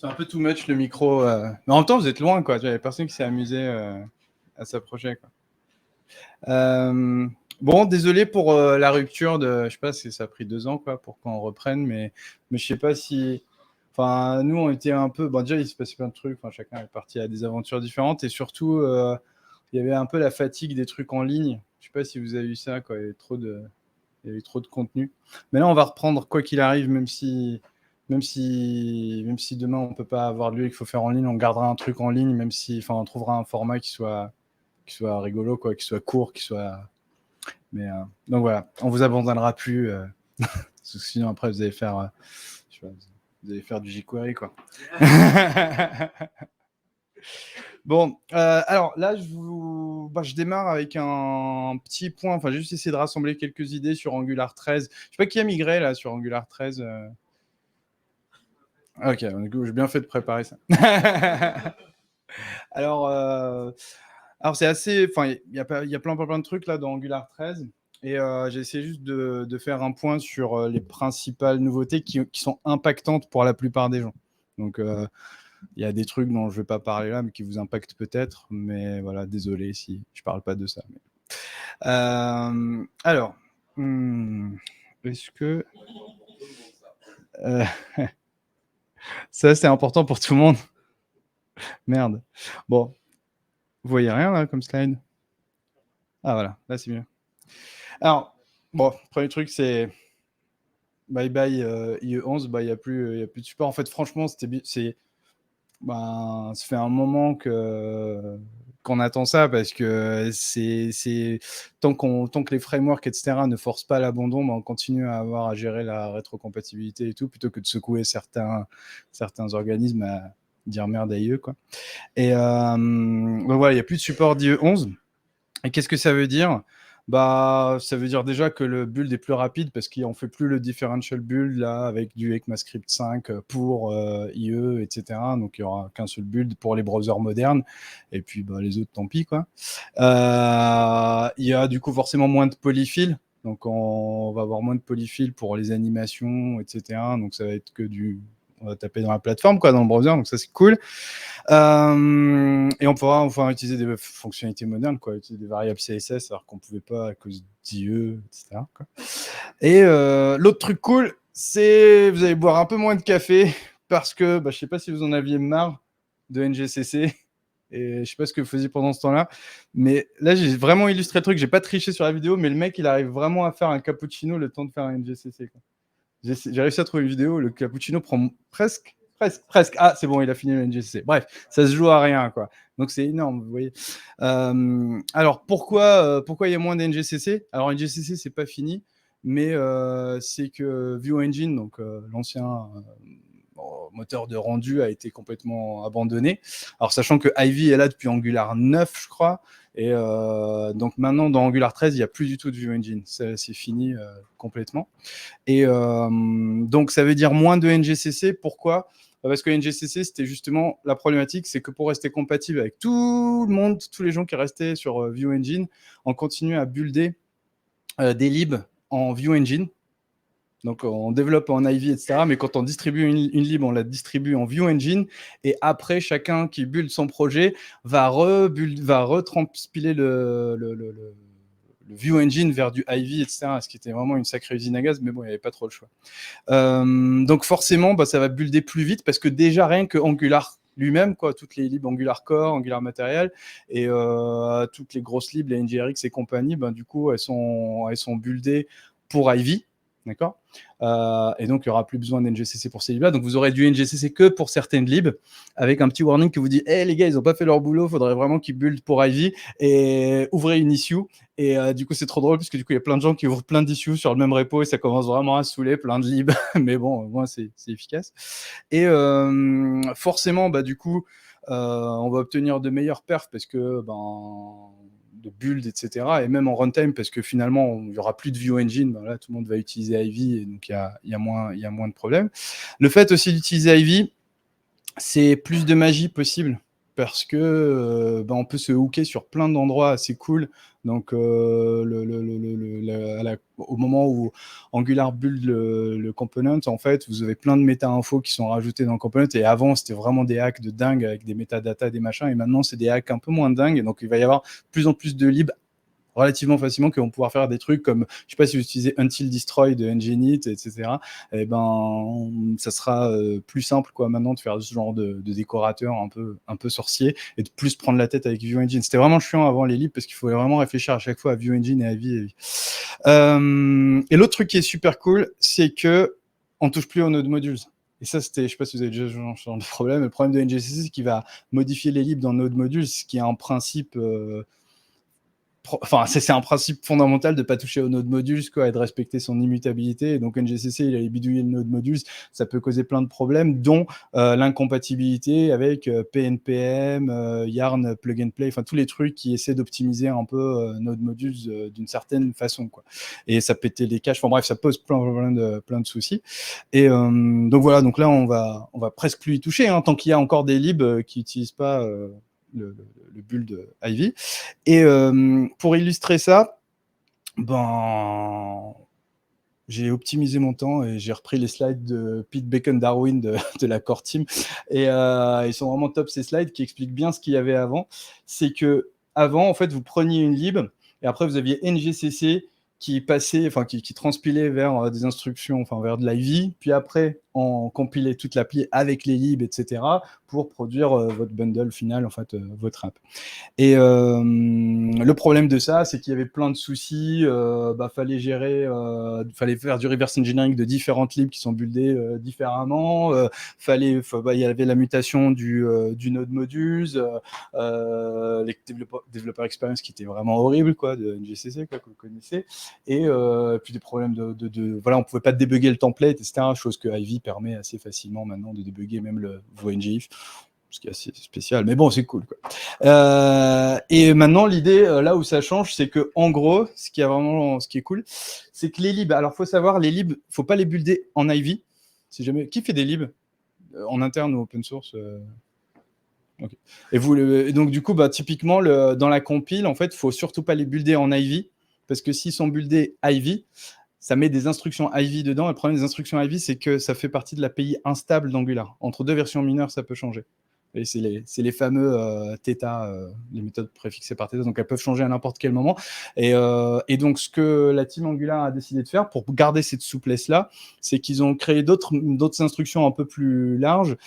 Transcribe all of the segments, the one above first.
C'est un peu too much le micro. Mais en même temps, vous êtes loin, quoi. Il n'y avait personne qui s'est amusé à s'approcher, quoi. Bon, désolé pour la rupture de. Je sais pas si ça a pris 2 ans, quoi, pour qu'on reprenne, mais je sais pas si. Enfin, nous, on était un peu. Bon, déjà, il se passait plein de trucs. Enfin, chacun est parti à des aventures différentes. Et surtout, il y avait un peu la fatigue des trucs en ligne. Je sais pas si vous avez eu ça, quoi. Il y avait trop de contenu. Mais là, on va reprendre quoi qu'il arrive, même si demain on peut pas avoir de lieu, qu'il faut faire en ligne, on gardera un truc en ligne, même si, enfin, on trouvera un format qui soit rigolo, quoi, qui soit court, qui soit. Mais donc voilà, on vous abandonnera plus, parce que sinon après vous allez faire, je sais pas, vous allez faire du jQuery, quoi. Bon, alors là, je démarre avec un petit point. Enfin, j'ai juste essayé de rassembler quelques idées sur Angular 13. Je sais pas qui a migré là sur Angular 13. Ok, j'ai bien fait de préparer ça. Alors, c'est assez. Enfin, il y a plein de trucs là dans Angular 13. Et j'ai essayé juste de faire un point sur les principales nouveautés qui sont impactantes pour la plupart des gens. Donc, il y a des trucs dont je ne vais pas parler là, mais qui vous impactent peut-être. Mais voilà, désolé si je ne parle pas de ça. Mais... alors, est-ce que... ça, c'est important pour tout le monde. Merde. Bon, vous voyez rien là comme slide? Ah voilà, là c'est mieux. Alors, bon, premier truc, c'est bye bye IE 11, bah, il n'y a plus de support. En fait, franchement, ça fait un moment qu'on attend ça, parce que tant que les frameworks, etc., ne forcent pas l'abandon, on continue à avoir à gérer la rétrocompatibilité et tout, plutôt que de secouer certains organismes à dire merde à IE, quoi. Et donc voilà, il n'y a plus de support d'IE 11. Et qu'est-ce que ça veut dire? Ça veut dire déjà que le build est plus rapide, parce qu'on ne fait plus le differential build là avec du ECMAScript 5 pour IE, etc. Donc il n'y aura qu'un seul build pour les browsers modernes. Et puis les autres, tant pis, quoi. Il y a du coup forcément moins de polyfills. Donc on va avoir moins de polyfills pour les animations, etc. Donc ça va être que on va taper dans la plateforme, quoi, dans le browser. Donc ça, c'est cool. Et on pourra enfin utiliser des fonctionnalités modernes, quoi, utiliser des variables CSS alors qu'on ne pouvait pas à cause d'IE, etc., quoi. Et l'autre truc cool, c'est vous allez boire un peu moins de café, parce que je ne sais pas si vous en aviez marre de NGCC. Et je ne sais pas ce que vous faisiez pendant ce temps-là, mais là j'ai vraiment illustré le truc. J'ai pas triché sur la vidéo, mais le mec, il arrive vraiment à faire un cappuccino le temps de faire un NGCC, quoi. J'ai réussi à trouver une vidéo, le cappuccino prend presque. Ah, c'est bon, il a fini le NGCC. Bref, ça se joue à rien, quoi. Donc c'est énorme, vous voyez. Alors pourquoi il y a moins d'NGCC? Alors NGCC, c'est pas fini, mais c'est que Vue Engine, donc l'ancien moteur de rendu, a été complètement abandonné. Alors sachant que Ivy est là depuis Angular 9, je crois. Et donc maintenant, dans Angular 13, il n'y a plus du tout de Vue Engine. C'est fini complètement. Et donc ça veut dire moins de NGCC. Pourquoi? Parce que NGCC, c'était justement la problématique, c'est que pour rester compatible avec tout le monde, tous les gens qui restaient sur Vue Engine, on continue à builder des libs en Vue Engine. Donc on développe en Ivy, etc. Mais quand on distribue une lib, on la distribue en Vue Engine. Et après, chacun qui build son projet va retranspiler le Vue Engine vers du Ivy, etc. Ce qui était vraiment une sacrée usine à gaz, mais bon, il n'y avait pas trop le choix. Donc forcément, ça va builder plus vite, parce que déjà rien que Angular lui-même, quoi, toutes les libs Angular Core, Angular Material, et toutes les grosses libs, les NGRX et compagnie, du coup, elles sont buildées pour Ivy. D'accord. Et donc il n'y aura plus besoin d'NGCC pour ces libs là. Donc vous aurez du NGCC que pour certaines libs, avec un petit warning qui vous dit les gars, ils n'ont pas fait leur boulot, il faudrait vraiment qu'ils build pour Ivy, et ouvrez une issue. Et du coup c'est trop drôle, parce que du coup il y a plein de gens qui ouvrent plein d'issues sur le même repo, et ça commence vraiment à saouler, plein de libs. Mais bon, au moins c'est efficace. Et forcément, du coup on va obtenir de meilleures perfs, parce que de build, etc. Et même en runtime, parce que finalement, il n'y aura plus de Vue Engine. Là, tout le monde va utiliser Ivy, et donc il y a moins de problèmes. Le fait aussi d'utiliser Ivy, c'est plus de magie possible. parce que on peut se hooker sur plein d'endroits assez cool. Donc, au moment où Angular build le component, en fait, vous avez plein de méta-infos qui sont rajoutées dans le component. Et avant, c'était vraiment des hacks de dingue avec des métadatas, des machins. Et maintenant, c'est des hacks un peu moins dingues. Et donc, il va y avoir de plus en plus de libs relativement facilement, qui vont pouvoir faire des trucs comme, je sais pas si vous utilisez Until Destroy de Nginx, etc. Et ça sera plus simple quoi maintenant de faire ce genre de décorateur un peu sorcier et de plus prendre la tête avec Vue Engine. C'était vraiment chiant avant les libs parce qu'il fallait vraiment réfléchir à chaque fois à Vue Engine et à Vue. Et l'autre truc qui est super cool, c'est que on touche plus aux node modules. Et ça, c'était, je sais pas si vous avez déjà ce genre de problème. Le problème de NGCC, c'est qu'il va modifier les libs dans node modules, ce qui est un principe enfin, c'est un principe fondamental de ne pas toucher au node modules quoi, et de respecter son immutabilité. Et donc, NGCC, il a bidouillé le node modules. Ça peut causer plein de problèmes, dont l'incompatibilité avec PNPM, Yarn, Plug and Play, enfin, tous les trucs qui essaient d'optimiser un peu node modules d'une certaine façon. Quoi. Et ça pétait les caches. Enfin, bref, ça pose plein de soucis. Et donc, voilà. Donc là, on va presque plus y toucher, hein, tant qu'il y a encore des libs qui n'utilisent pas le build Ivy. Et pour illustrer ça, j'ai optimisé mon temps et j'ai repris les slides de Pete Bacon-Darwin de la core team. Et ils sont vraiment top, ces slides, qui expliquent bien ce qu'il y avait avant. C'est que avant, en fait, vous preniez une lib et après, vous aviez NGCC qui passait, enfin, qui transpilait vers des instructions, enfin, vers de l'IV. Puis après, on compilait toute l'appli avec les libs, etc., pour produire votre bundle final, en fait, votre app. Et le problème de ça, c'est qu'il y avait plein de soucis. Fallait gérer, fallait faire du reverse engineering de différentes libs qui sont buildées différemment. Il y avait la mutation du node modules, les développeurs experience qui étaient vraiment horribles, quoi, de NGCC, quoi, que vous connaissez. Et puis des problèmes voilà, on pouvait pas débugger le template, etc. Chose que Ivy permet assez facilement maintenant de débugger même vos ngIF, ce qui est assez spécial. Mais bon, c'est cool, quoi. Et maintenant, l'idée, là où ça change, c'est que, en gros, ce qui est cool, c'est que les libs, alors faut savoir, les libs, faut pas les builder en Ivy. Si jamais, qui fait des libs en interne ou open source okay. Et donc du coup, typiquement, dans la compile, en fait, faut surtout pas les builder en Ivy, parce que s'ils sont buildés Ivy, ça met des instructions Ivy dedans. Et le problème des instructions Ivy, c'est que ça fait partie de l'API instable d'Angular. Entre deux versions mineures, ça peut changer. Et c'est les fameux θ, les méthodes préfixées par θ, donc elles peuvent changer à n'importe quel moment. Et donc, ce que la team Angular a décidé de faire pour garder cette souplesse-là, c'est qu'ils ont créé d'autres instructions un peu plus larges.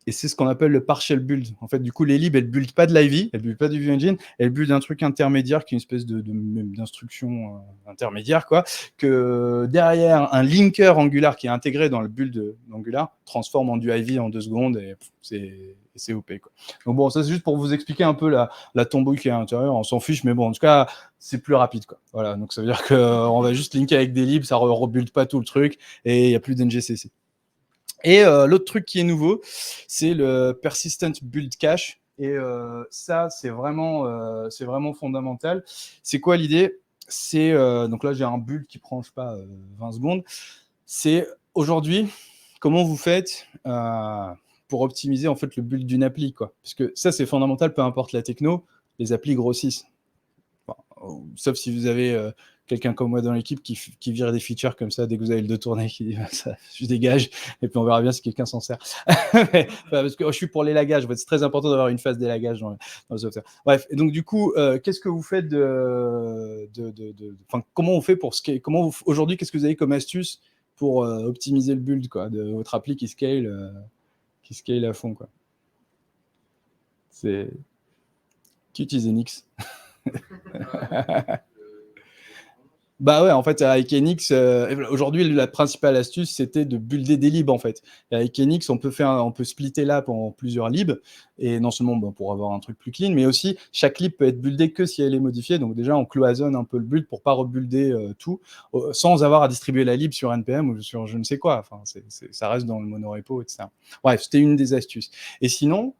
Et c'est ce qu'on appelle le partial build. En fait, du coup, les libs, elles ne buildent pas de l'Ivy, elles ne buildent pas du Vue Engine, elles buildent un truc intermédiaire qui est une espèce d'instruction intermédiaire, quoi, que derrière, un linker Angular qui est intégré dans le build d'Angular transforme en du Ivy en 2 secondes et c'est OP, quoi. Donc bon, ça c'est juste pour vous expliquer un peu la tambouille qui est à l'intérieur. On s'en fiche, mais bon, en tout cas, c'est plus rapide, quoi. Voilà, donc ça veut dire qu'on va juste linker avec des libs, ça ne rebuild pas tout le truc et il n'y a plus d'NGCC. Et l'autre truc qui est nouveau, c'est le Persistent Build Cache. Et ça, c'est vraiment fondamental. C'est quoi l'idée? C'est donc là, j'ai un build qui prend, je sais pas, 20 secondes. C'est aujourd'hui, comment vous faites pour optimiser en fait le build d'une appli, quoi. Parce que ça, c'est fondamental, peu importe la techno, les applis grossissent. Enfin, sauf si vous avez quelqu'un comme moi dans l'équipe qui vire des features comme ça dès que vous avez le dos tourné, qui dit ça, je dégage, et puis on verra bien si quelqu'un s'en sert. Parce que je suis pour l'élagage, c'est très important d'avoir une phase d'élagage dans le software. Bref, et donc du coup, qu'est-ce que vous faites comment on fait pour aujourd'hui, qu'est-ce que vous avez comme astuce pour optimiser le build, quoi, de votre appli qui scale à fond, quoi. Qui utilise Nix? Bah ouais, en fait, avec Enix, aujourd'hui, la principale astuce, c'était de builder des libs, en fait. Et avec Enix, on peut splitter l'app en plusieurs libs, et non seulement pour avoir un truc plus clean, mais aussi, chaque lib peut être buildée que si elle est modifiée. Donc déjà, on cloisonne un peu le build pour pas rebuilder tout, sans avoir à distribuer la lib sur NPM ou sur je ne sais quoi. Enfin, ça reste dans le monorepo, etc. Bref, c'était une des astuces. Et sinon,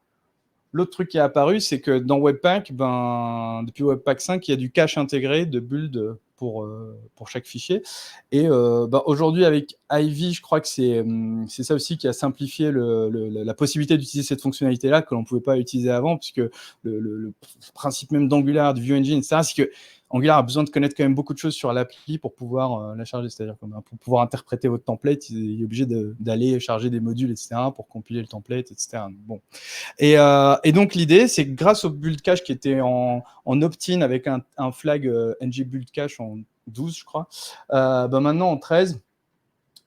l'autre truc qui est apparu, c'est que dans Webpack, depuis Webpack 5, il y a du cache intégré de build pour chaque fichier. Et aujourd'hui, avec Ivy, je crois que c'est ça aussi qui a simplifié la possibilité d'utiliser cette fonctionnalité-là que l'on ne pouvait pas utiliser avant, puisque le principe même d'Angular, de Vue Engine, etc., c'est que Angular a besoin de connaître quand même beaucoup de choses sur l'appli pour pouvoir la charger. C'est-à-dire pour pouvoir interpréter votre template, il est obligé d'aller charger des modules, etc., pour compiler le template, etc. Bon. Et donc, l'idée, c'est que grâce au build cache qui était en opt-in avec un flag ng build cache en 12, je crois, maintenant en 13,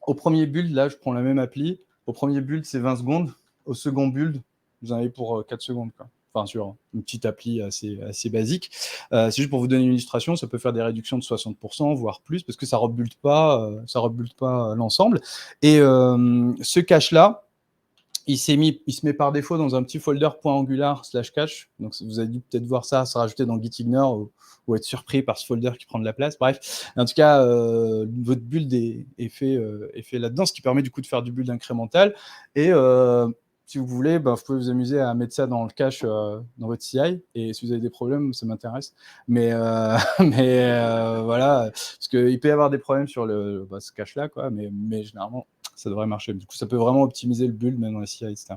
au premier build, là, je prends la même appli. Au premier build, c'est 20 secondes. Au second build, vous en avez pour 4 secondes, quoi. Enfin, sur une petite appli assez basique. C'est juste pour vous donner une illustration, ça peut faire des réductions de 60%, voire plus, parce que ça ne rebuild pas, l'ensemble. Et ce cache-là, il se met par défaut dans un petit folder .angular/cache. Donc, vous avez dû peut-être voir ça se rajouter dans Gitignore ou être surpris par ce folder qui prend de la place. Bref, en tout cas, votre build est fait là-dedans, ce qui permet du coup de faire du build incrémental. Et si vous voulez, vous pouvez vous amuser à mettre ça dans le cache dans votre CI. Et si vous avez des problèmes, ça m'intéresse. Mais voilà, parce qu'il peut y avoir des problèmes sur ce cache-là, quoi. Mais généralement, ça devrait marcher. Du coup, ça peut vraiment optimiser le build, même dans la CI, etc.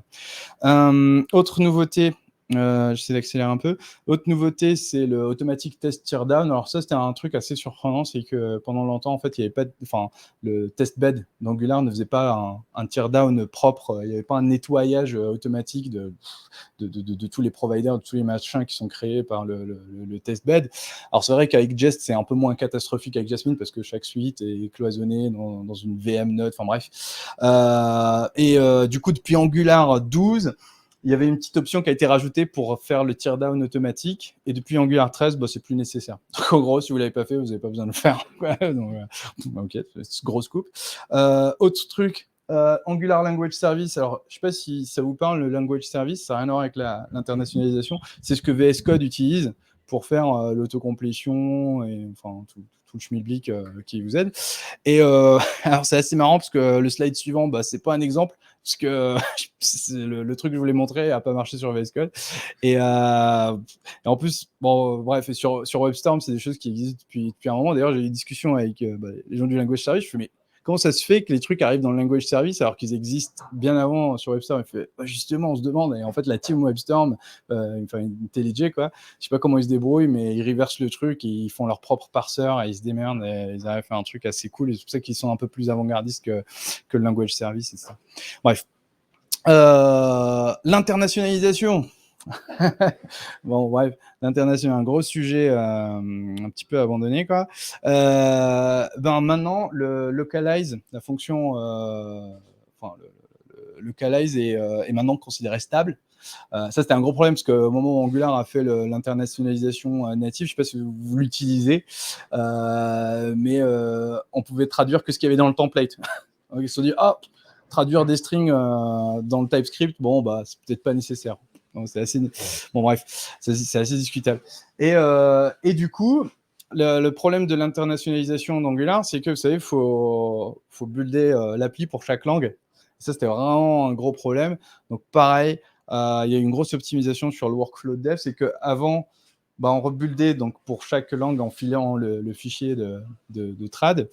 Autre nouveauté, j'essaie d'accélérer un peu. Autre nouveauté, c'est le Automatic Test Teardown. Alors ça, c'était un truc assez surprenant, c'est que pendant longtemps, en fait, il y avait pas, le test bed d'Angular ne faisait pas un teardown propre. Il n'y avait pas un nettoyage automatique de tous les providers, de tous les machins qui sont créés par le test bed. Alors c'est vrai qu'avec Jest, c'est un peu moins catastrophique avec Jasmine parce que chaque suite est cloisonnée dans une VM node. Enfin bref. Du coup, depuis Angular 12, il y avait une petite option qui a été rajoutée pour faire le teardown automatique. Et depuis Angular 13, c'est plus nécessaire. Donc, en gros, si vous ne l'avez pas fait, vous n'avez pas besoin de le faire. Donc, ok, c'est grosse coupe. Autre truc, Angular Language Service. Alors, je ne sais pas si ça vous parle, le Language Service, ça n'a rien à voir avec l'internationalisation. C'est ce que VS Code utilise pour faire l'autocomplétion et enfin tout le schmilblick qui vous aide. Et alors, c'est assez marrant parce que le slide suivant, c'est pas un exemple, parce que le truc que je voulais montrer n'a pas marché sur VS Code. Et en plus, bref, sur WebStorm, c'est des choses qui existent depuis un moment. D'ailleurs, j'ai eu des discussions avec les gens du Language Service. Je fais, mais comment ça se fait que les trucs arrivent dans le Language Service alors qu'ils existent bien avant sur WebStorm? Il fait, justement, on se demande. Et en fait, la team WebStorm, IntelliJ, quoi, je sais pas comment ils se débrouillent, mais ils reversent le truc, et ils font leur propre parseur et ils se démerdent et ils arrivent à faire un truc assez cool. Et c'est pour ça qu'ils sont un peu plus avant-gardistes que le Language Service et ça. Bref. L'internationalisation. Bon, bref, l'international, un gros sujet un petit peu abandonné, quoi. Maintenant, le localize, la fonction, le localize est maintenant considéré stable. Ça, c'était un gros problème parce qu'au moment où Angular a fait l'internationalisation native, je ne sais pas si vous l'utilisez, mais on pouvait traduire que ce qu'il y avait dans le template. Donc, ils se sont dit, traduire des strings dans le TypeScript, c'est peut-être pas nécessaire. Donc, c'est assez... Bon, bref, c'est assez discutable. Et du coup, le problème de l'internationalisation d'Angular, c'est que, vous savez, il faut builder l'appli pour chaque langue. Et ça, c'était vraiment un gros problème. Donc, pareil, il y a une grosse optimisation sur le workflow de dev, c'est qu'avant, on rebuildait donc pour chaque langue en filant le fichier de trad.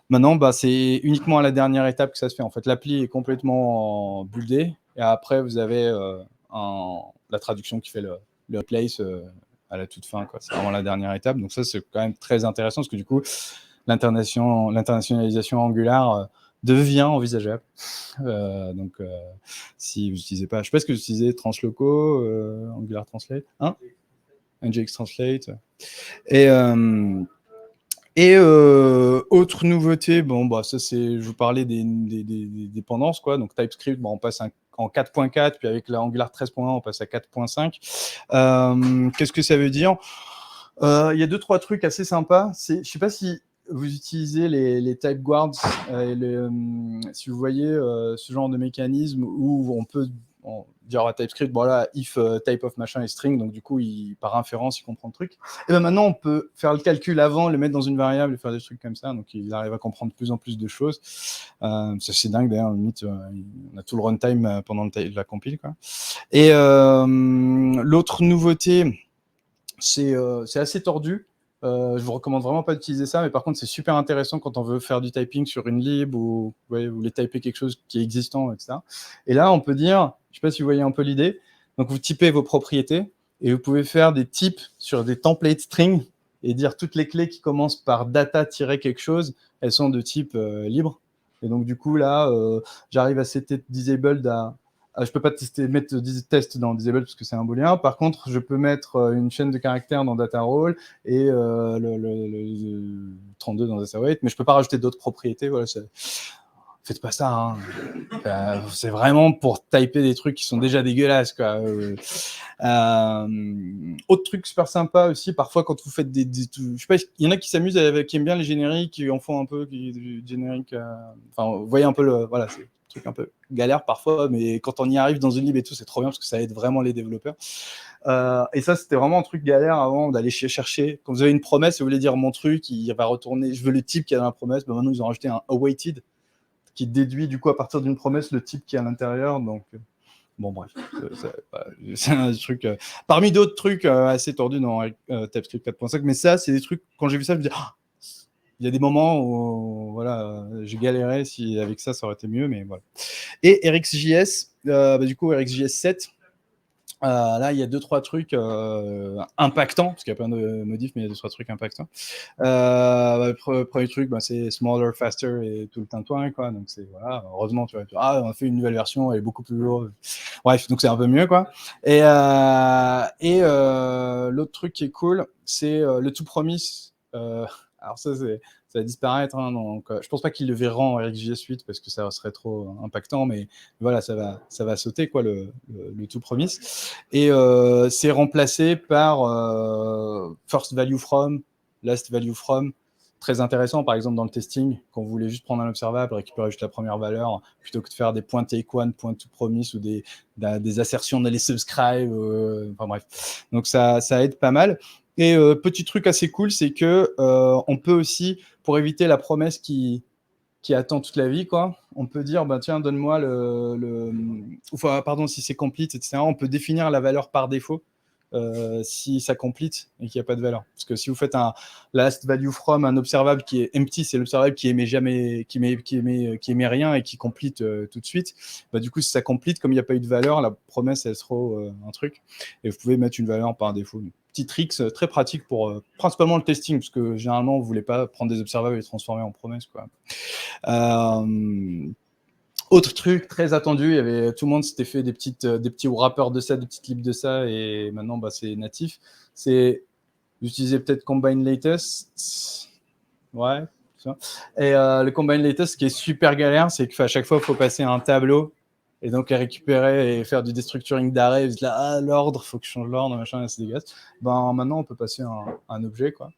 Maintenant, c'est uniquement à la dernière étape que ça se fait. En fait, l'appli est complètement buildée et après, vous avez la traduction qui fait le replace à la toute fin, quoi. C'est vraiment la dernière étape. Donc ça, c'est quand même très intéressant parce que du coup, l'internationalisation Angular devient envisageable. Si vous n'utilisez pas, je ne sais pas ce que vous utilisez, Transloco, Angular Translate, hein, NGX Translate. Et autre nouveauté, ça c'est, je vous parlais des dépendances, quoi. Donc TypeScript, on passe en 4.4, puis avec la Angular 13.1, on passe à 4.5. Qu'est-ce que ça veut dire? Il y a 2-3 trucs assez sympas. Je ne sais pas si vous utilisez les type guards, si vous voyez ce genre de mécanisme où on peut on dire à TypeScript, bon là, if type of machin est string, donc du coup, par inférence, il comprend le truc. Et ben maintenant, on peut faire le calcul avant, le mettre dans une variable et faire des trucs comme ça, donc il arrive à comprendre de plus en plus de choses. Ça, c'est dingue, d'ailleurs, limite, on a tout le runtime pendant la compile, quoi. Et l'autre nouveauté, c'est assez tordu. Je vous recommande vraiment pas d'utiliser ça, mais par contre, c'est super intéressant quand on veut faire du typing sur une lib ou vous voulez typer quelque chose qui est existant, etc. Et là, on peut dire, je sais pas si vous voyez un peu l'idée, donc vous typez vos propriétés et vous pouvez faire des types sur des templates string et dire toutes les clés qui commencent par data-quelque chose, elles sont de type libre. Et donc, du coup, là, j'arrive à setter disabled à je peux pas mettre test dans disable parce que c'est un booléen. Par contre, je peux mettre une chaîne de caractères dans data role et le 32 dans data weight, mais je peux pas rajouter d'autres propriétés. Voilà, faites pas ça. Hein. C'est vraiment pour typer des trucs qui sont déjà dégueulasses, quoi. Autre truc super sympa aussi, parfois quand vous faites je sais pas, il y en a qui s'amusent qui aiment bien les génériques, qui en font un peu du générique. Enfin, vous voyez un peu voilà, c'est un truc un peu galère parfois, mais quand on y arrive dans une lib et tout, c'est trop bien parce que ça aide vraiment les développeurs. Et ça, c'était vraiment un truc galère avant d'aller chercher. Quand vous avez une promesse et vous voulez dire mon truc, il va retourner, je veux le type qui est dans la promesse, ben maintenant ils ont rajouté un awaited qui déduit du coup à partir d'une promesse le type qui est à l'intérieur. Donc bon, bref, c'est un truc parmi d'autres trucs assez tordus dans TypeScript 4.5, mais ça, c'est des trucs, quand j'ai vu ça, je me dis, il y a des moments où voilà, j'ai galéré, si avec ça aurait été mieux, mais voilà. Et RxJS, du coup, RxJS 7, là, il y a 2-3 trucs impactants, parce qu'il y a plein de modifs, mais il y a 2-3 trucs impactants. Premier truc, c'est smaller, faster et tout le tintouin, quoi. Donc, c'est, voilà, heureusement, tu vois, on a fait une nouvelle version, elle est beaucoup plus lourde. Bref, donc c'est un peu mieux, quoi. Et l'autre truc qui est cool, c'est le toPromise. Alors ça va disparaître, hein, donc je pense pas qu'ils le verront en RxJS 8 parce que ça serait trop impactant, mais voilà, ça va sauter, quoi, le toPromise. Et c'est remplacé par first value from, last value from. Très intéressant, par exemple, dans le testing, quand vous voulez juste prendre un observable, récupérer juste la première valeur, plutôt que de faire des points take one, point to promise ou des assertions dans les subscribe, enfin bref. Donc ça aide pas mal. Et petit truc assez cool, c'est que on peut aussi, pour éviter la promesse qui attend toute la vie, quoi, on peut dire, tiens, donne-moi enfin, pardon, si c'est complete, etc., on peut définir la valeur par défaut si ça complete et qu'il n'y a pas de valeur. Parce que si vous faites un last value from, un observable qui est empty, c'est l'observable qui émet jamais, qui émet rien et qui complete tout de suite. Du coup, si ça complete, comme il n'y a pas eu de valeur, la promesse, elle sera un truc. Et vous pouvez mettre une valeur par défaut. Petit tricks très pratique pour principalement le testing, parce que généralement, vous ne voulez pas prendre des observables et les transformer en promesses, quoi. Autre truc très attendu, tout le monde s'était fait des petits wrappers de ça, des petites libs de ça, et maintenant c'est natif. C'est d'utiliser peut-être Combine Latest. Ouais. Et le Combine Latest, ce qui est super galère, c'est qu'à chaque fois, il faut passer à un tableau et donc récupérer et faire du destructuring d'arrêt. Là, l'ordre, il faut que je change l'ordre, machin, c'est dégueulasse. Maintenant, on peut passer à un objet, quoi.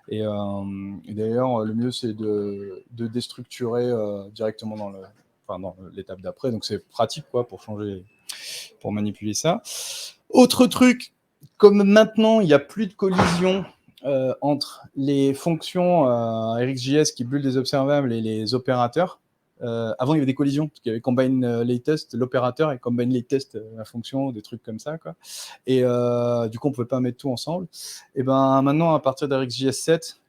Et d'ailleurs, le mieux, c'est de déstructurer directement dans l'étape d'après. Donc, c'est pratique, quoi, pour manipuler ça. Autre truc, comme maintenant, il n'y a plus de collision entre les fonctions RxJS qui build des observables et les opérateurs. Avant, il y avait des collisions, parce qu'il y avait Combine Latest, l'opérateur, et Combine Latest, la fonction, des trucs comme ça, quoi. Et du coup, on ne pouvait pas mettre tout ensemble. Et maintenant, à partir d'RxJS 7,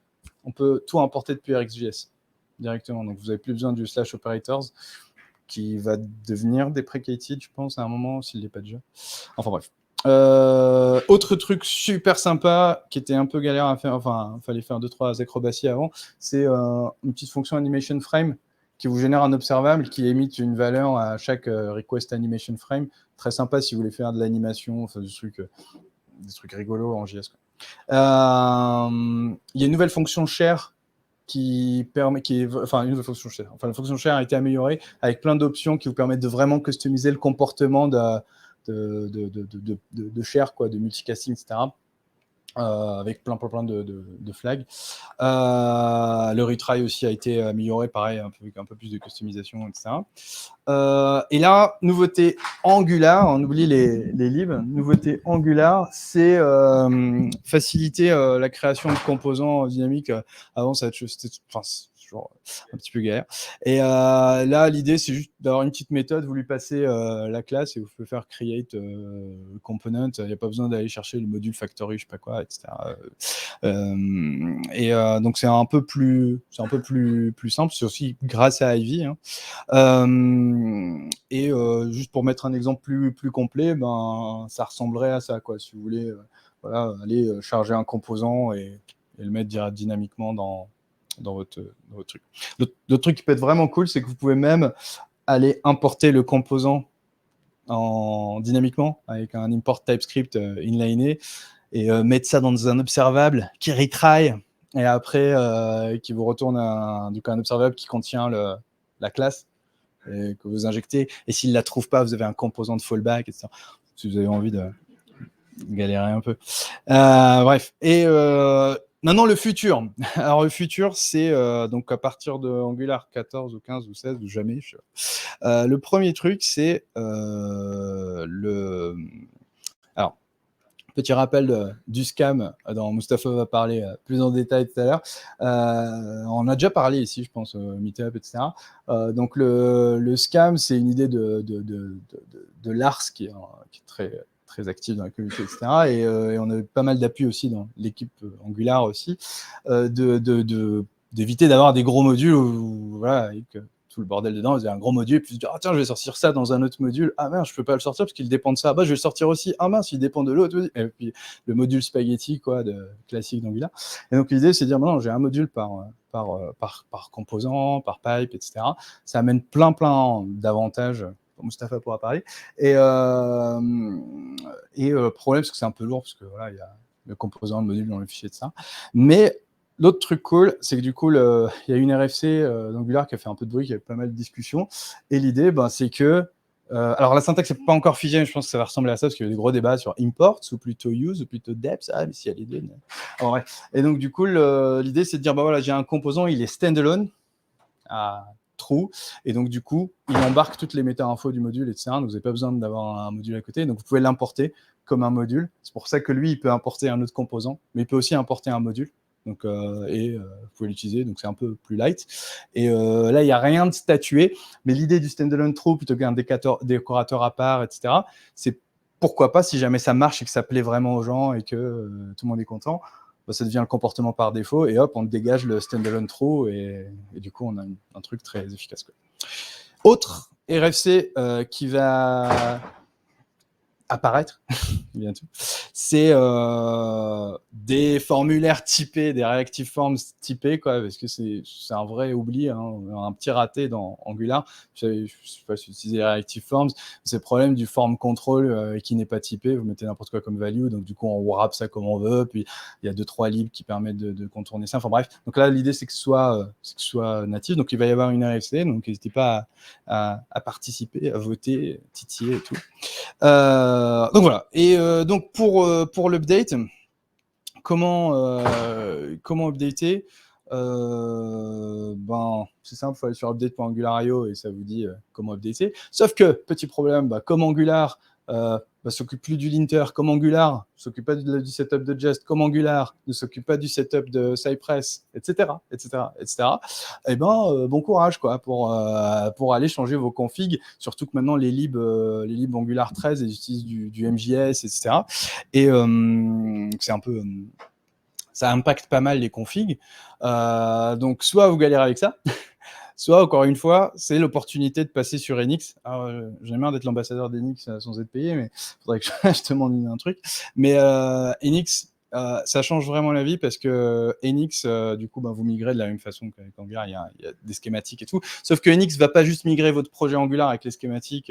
on peut tout importer depuis RxJS directement. Donc, vous n'avez plus besoin du /operators, qui va devenir deprecated, je pense, à un moment, s'il ne l'est pas déjà. Enfin, bref. Autre truc super sympa qui était un peu galère à faire, enfin, il fallait faire 2-3 acrobaties avant, c'est une petite fonction animation frame qui vous génère un observable qui émite une valeur à chaque request animation frame. Très sympa si vous voulez faire de l'animation, enfin, des trucs rigolos en JS. Il y a une nouvelle fonction share une nouvelle fonction share. Enfin, la fonction share a été améliorée avec plein d'options qui vous permettent de vraiment customiser le comportement de share, quoi, de multicasting, etc. Avec plein de flags. Le retry aussi a été amélioré, pareil, avec un peu plus de customisation, etc. Et là, nouveauté Angular, on oublie les libs. Nouveauté Angular, c'est faciliter la création de composants dynamiques. Avant, c'était toujours un petit peu galère. Et là, l'idée, c'est juste d'avoir une petite méthode. Vous lui passez la classe et vous pouvez faire create component. Il n'y a pas besoin d'aller chercher le module factory, je sais pas quoi, etc. Donc, c'est un peu plus simple. C'est aussi grâce à Ivy. Hein. Juste pour mettre un exemple plus complet, ben, ça ressemblerait à ça, quoi. Si vous voulez voilà, aller charger un composant et le mettre dynamiquement dans votre truc. L'autre truc qui peut être vraiment cool, c'est que vous pouvez même aller importer le composant dynamiquement avec un import TypeScript inliné et mettre ça dans un observable qui retry et après qui vous retourne un observable qui contient la classe que vous injectez. Et s'il ne la trouve pas, vous avez un composant de fallback, etc. Si vous avez envie de galérer un peu. Bref. Et maintenant, le futur. Alors, le futur, c'est donc à partir de Angular 14 ou 15 ou 16 ou jamais. Le premier truc, c'est Alors, petit rappel du scam dont Mustapha va parler plus en détail tout à l'heure. On a déjà parlé ici, je pense, Meetup, etc. Donc, le scam, c'est une idée de Lars qui est très actif dans la communauté, etc. Et on a eu pas mal d'appui aussi dans l'équipe Angular aussi, d'éviter d'avoir des gros modules voilà, avec tout le bordel dedans, vous avez un gros module, puis vous dites, ah tiens, je vais sortir ça dans un autre module, ah mince, je peux pas le sortir parce qu'il dépend de ça, bah je vais le sortir aussi, ah mince, il dépend de l'autre, et puis le module spaghetti, quoi, classique d'Angular. Et donc l'idée, c'est de dire, non, j'ai un module par composant, par pipe, etc. Ça amène plein d'avantages, Mustapha pourra parler. Et le problème, c'est que c'est un peu lourd, parce que voilà, il y a le composant, le module dans le fichier de ça. Mais l'autre truc cool, c'est que du coup, il y a une RFC d'Angular qui a fait un peu de bruit, qui a eu pas mal de discussions. Et l'idée, c'est que alors la syntaxe n'est pas encore figée, mais je pense que ça va ressembler à ça, parce qu'il y a eu des gros débats sur imports, ou plutôt use, ou plutôt depth. Ah, mais si, il y a les deux. Alors, ouais. Et donc, du coup, l'idée, c'est de dire, voilà, j'ai un composant, il est standalone, true, et donc, du coup, il embarque toutes les méta-infos du module, etc. Donc, vous n'avez pas besoin d'avoir un module à côté. Donc, vous pouvez l'importer comme un module. C'est pour ça que lui, il peut importer un autre composant, mais il peut aussi importer un module. Donc, vous pouvez l'utiliser, donc c'est un peu plus light. Et là, il n'y a rien de statué, mais l'idée du standalone true plutôt qu'un décorateur à part, etc., c'est pourquoi pas, si jamais ça marche et que ça plaît vraiment aux gens et que tout le monde est content, ça devient le comportement par défaut et hop, on dégage le standalone true et du coup, on a un truc très efficace, quoi. Autre RFC qui va apparaître bientôt, c'est des formulaires typés, des reactive forms typés, quoi, parce que c'est un vrai oubli, hein, un petit raté dans Angular. Je ne sais pas si vous utilisez les reactive forms, c'est le problème du form control qui n'est pas typé, vous mettez n'importe quoi comme value, donc du coup on wrap ça comme on veut, puis il y a 2-3 libs qui permettent de contourner ça, enfin bref. Donc là, l'idée c'est que ce soit natif, donc il va y avoir une RFC, donc n'hésitez pas à participer, à voter, titiller et tout. Donc voilà. Et donc pour l'update, comment updater c'est simple, il faut aller sur update.angular.io et ça vous dit comment updater. Sauf que, petit problème, comme Angular s'occupe plus du linter, comme Angular s'occupe pas du setup de Jest, comme Angular ne s'occupe pas du setup de Cypress, etc., et bon courage, quoi, pour aller changer vos configs, surtout que maintenant les libs Angular 13, ils utilisent du MJS, etc. Et c'est un peu... ça impacte pas mal les configs. Donc, soit vous galérez avec ça, soit, encore une fois, c'est l'opportunité de passer sur Enix. J'aime bien d'être l'ambassadeur d'Enix sans être payé, mais il faudrait que je te demande un truc. Mais Enix, ça change vraiment la vie parce que Enix, du coup, vous migrez de la même façon qu'avec Angular, il y a des schématiques et tout. Sauf que Enix ne va pas juste migrer votre projet Angular avec les schématiques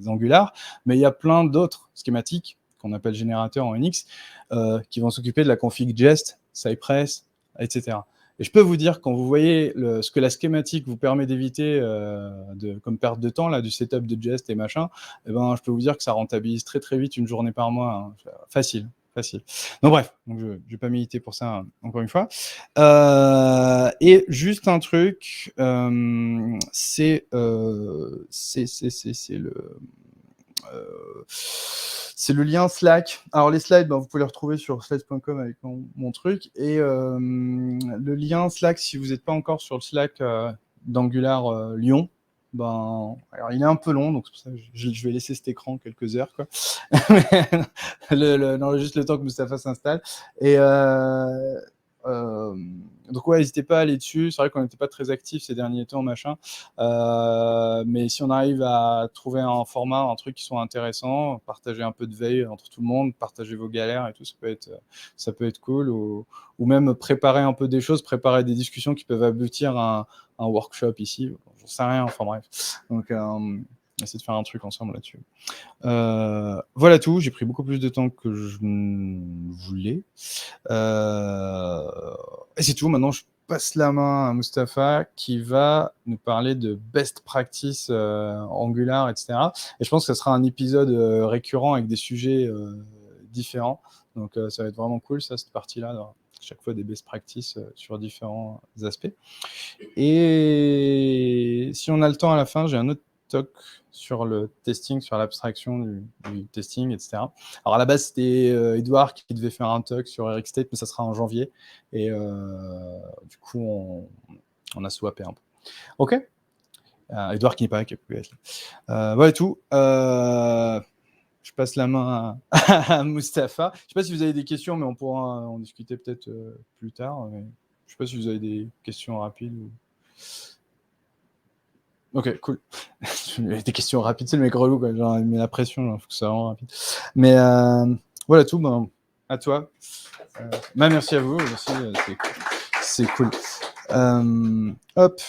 Angular, mais il y a plein d'autres schématiques qu'on appelle générateurs en Enix, qui vont s'occuper de la config Jest, Cypress, etc. Et je peux vous dire, quand vous voyez ce que la schématique vous permet d'éviter comme perte de temps, là, du setup de Jest et machin, je peux vous dire que ça rentabilise très très vite une journée par mois. Hein. Facile. Donc bref, je ne vais pas militer pour ça encore une fois. Et juste un truc, c'est le... c'est le lien Slack. Alors les slides, vous pouvez les retrouver sur slides.com avec mon truc. Et le lien Slack, si vous n'êtes pas encore sur le Slack d'Angular Lyon, alors il est un peu long, donc c'est pour ça que je vais laisser cet écran quelques heures, quoi. Non, juste le temps que Mustapha s'installe. Et donc ouais, n'hésitez pas à aller dessus. C'est vrai qu'on n'était pas très actifs ces derniers temps, machin. Mais si on arrive à trouver un format, un truc qui soit intéressant, partager un peu de veille entre tout le monde, partager vos galères et tout, ça peut être cool. Ou même préparer un peu des choses, préparer des discussions qui peuvent aboutir à un workshop ici. J'en sais rien, enfin bref. Donc essayer de faire un truc ensemble là-dessus. Voilà tout, j'ai pris beaucoup plus de temps que je ne voulais. Et c'est tout, maintenant je passe la main à Mustapha qui va nous parler de best practice Angular, etc. Et je pense que ce sera un épisode récurrent avec des sujets différents. Donc ça va être vraiment cool, ça, cette partie-là, chaque fois des best practices sur différents aspects. Et si on a le temps à la fin, j'ai un autre talk sur le testing, sur l'abstraction du testing, etc. Alors à la base, c'était Edouard qui devait faire un talk sur Eric State, mais ça sera en janvier. Et du coup, on a swappé un peu. Ok. Edouard qui n'est pas là, qui a pu être là. Voilà tout. Je passe la main à Mustapha. Je ne sais pas si vous avez des questions, mais on pourra en discuter peut-être plus tard. Mais je ne sais pas si vous avez des questions rapides. Ok, cool. Des questions rapides, c'est le mec relou, quoi. Genre, il met la pression, il faut que ça soit vraiment rapide. Mais voilà tout, à toi. Merci à vous, merci, c'est cool. Hop.